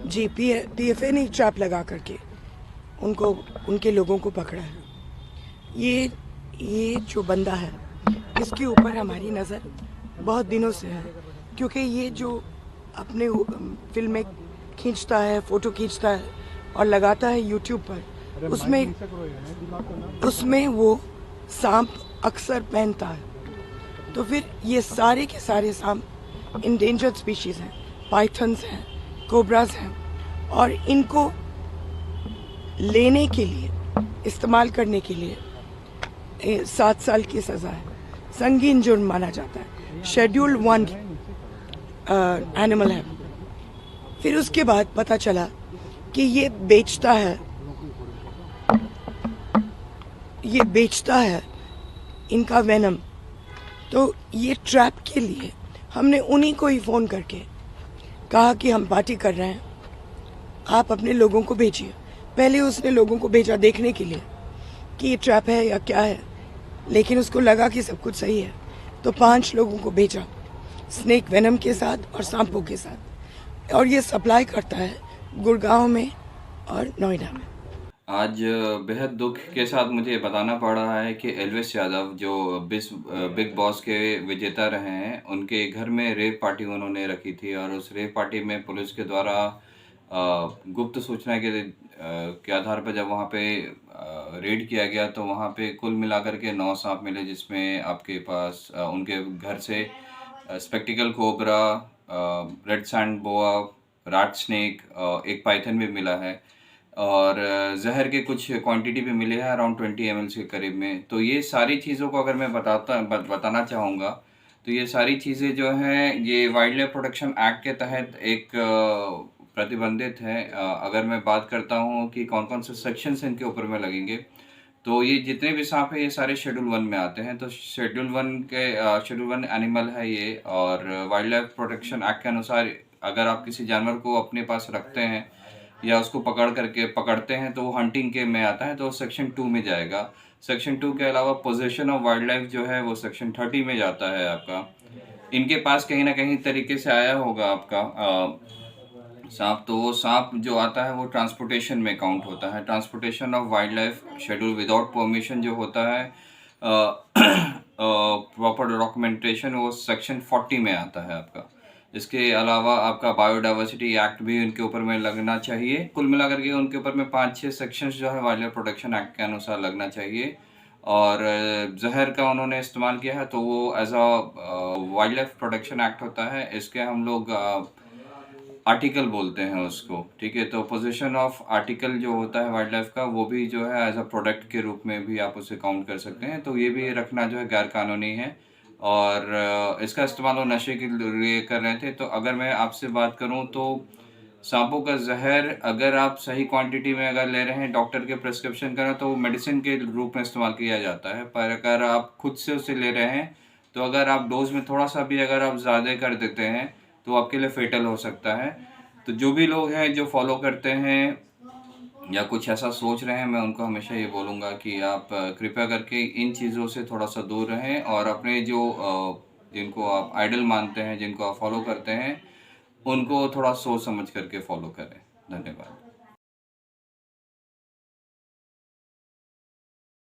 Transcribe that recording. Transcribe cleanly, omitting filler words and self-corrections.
जी, PFA ने trap लगा करके उनको, उनके लोगों को पकड़ा है। ये जो बंदा है, इसके ऊपर हमारी नज़र बहुत दिनों से है, क्योंकि ये जो अपने फिल्में खींचता है, फ़ोटो खींचता है और लगाता है यूट्यूब पर, उसमें वो सांप अक्सर पहनता है। तो फिर ये सारे के सारे सांप इंडेंजर्ड स्पीशीज़ हैं, पाइथन्स हैं, कोबराज हैं, और इनको लेने के लिए, इस्तेमाल करने के लिए 7 साल की सज़ा है, संगीन जुर्म माना जाता है, शेड्यूल 1 एनिमल है। फिर उसके बाद पता चला कि ये बेचता है इनका वेनम। तो ये ट्रैप के लिए हमने उन्हीं को ही फ़ोन करके कहा कि हम पार्टी कर रहे हैं, आप अपने लोगों को भेजिए। पहले उसने लोगों को भेजा देखने के लिए कि ये ट्रैप है या क्या है, लेकिन उसको लगा कि सब कुछ सही है, तो 5 लोगों को भेजा स्नेक वेनम के साथ और सांपों के साथ, और ये सप्लाई करता है गुड़गांव में और नोएडा में। आज बेहद दुख के साथ मुझे बताना पड़ रहा है कि एल्विस यादव जो बिग बॉस के विजेता रहे हैं, उनके घर में रेव पार्टी उन्होंने रखी थी और उस रेव पार्टी में पुलिस के द्वारा गुप्त सूचना के आधार पर जब वहाँ पे रेड किया गया तो वहाँ पे कुल मिलाकर के 9 सांप मिले, जिसमें आपके पास उनके घर से स्पेक्टिकल कोबरा, रेड सैंड बोआ, राट स्नेक, एक पाइथन भी मिला है और ज़हर के कुछ क्वांटिटी भी मिले हैं अराउंड 20 ml के करीब में। तो ये सारी चीज़ों को अगर मैं बताना चाहूँगा, तो ये सारी चीज़ें जो हैं ये वाइल्ड लाइफ प्रोटेक्शन एक्ट के तहत एक प्रतिबंधित है। अगर मैं बात करता हूँ कि कौन-कौन से सेक्शंस इनके ऊपर में लगेंगे, तो ये जितने भी सांप हैं ये सारे शेड्यूल 1 में आते हैं। तो शेड्यूल 1 एनिमल है ये, और वाइल्ड लाइफ प्रोटेक्शन एक्ट के अनुसार अगर आप किसी जानवर को अपने पास रखते हैं या उसको पकड़ते हैं तो वो हंटिंग के में आता है, तो सेक्शन 2 में जाएगा। सेक्शन 2 के अलावा पोजेशन ऑफ वाइल्ड लाइफ जो है वो सेक्शन 30 में जाता है आपका। इनके पास कहीं ना कहीं तरीके से आया होगा आपका सांप, तो वो सांप जो आता है वो ट्रांसपोर्टेशन में काउंट होता है। Transportation of wild life schedule without permission जो होता है, प्रॉपर डॉक्यूमेंटेशन, वो सेक्शन 40 में आता है आपका। इसके अलावा आपका बायोडाइवर्सिटी एक्ट भी उनके ऊपर में लगना चाहिए। कुल मिलाकर के उनके ऊपर में 5-6 सेक्शंस जो है वाइल्ड लाइफ प्रोटेक्शन एक्ट के अनुसार लगना चाहिए। और जहर का उन्होंने इस्तेमाल किया है तो वो as a wildlife protection act होता है। इसके हम लोग आर्टिकल बोलते हैं उसको, ठीक है। तो पोजीशन ऑफ आर्टिकल जो होता है वाइल्ड लाइफ का, वो भी जो है एज अ प्रोडक्ट के रूप में भी आप उसे काउंट कर सकते हैं। तो ये भी रखना जो है गैर कानूनी है, और इसका इस्तेमाल वो नशे के लिए कर रहे थे। तो अगर मैं आपसे बात करूं तो सांपों का जहर अगर आप सही क्वांटिटी में अगर ले रहे हैं, डॉक्टर के प्रिस्क्रिप्शन करें, तो वो मेडिसिन के रूप में इस्तेमाल किया जाता है। पर अगर आप खुद से उसे ले रहे हैं, तो अगर आप डोज में थोड़ा सा भी अगर आप ज़्यादा कर देते हैं तो आपके लिए फेटल हो सकता है। तो जो भी लोग हैं जो फॉलो करते हैं या कुछ ऐसा सोच रहे हैं, मैं उनको हमेशा ये बोलूँगा कि आप कृपया करके इन चीज़ों से थोड़ा सा दूर रहें, और अपने जो जिनको आप आइडल मानते हैं, जिनको आप फॉलो करते हैं, उनको थोड़ा सोच समझ करके फॉलो करें। धन्यवाद।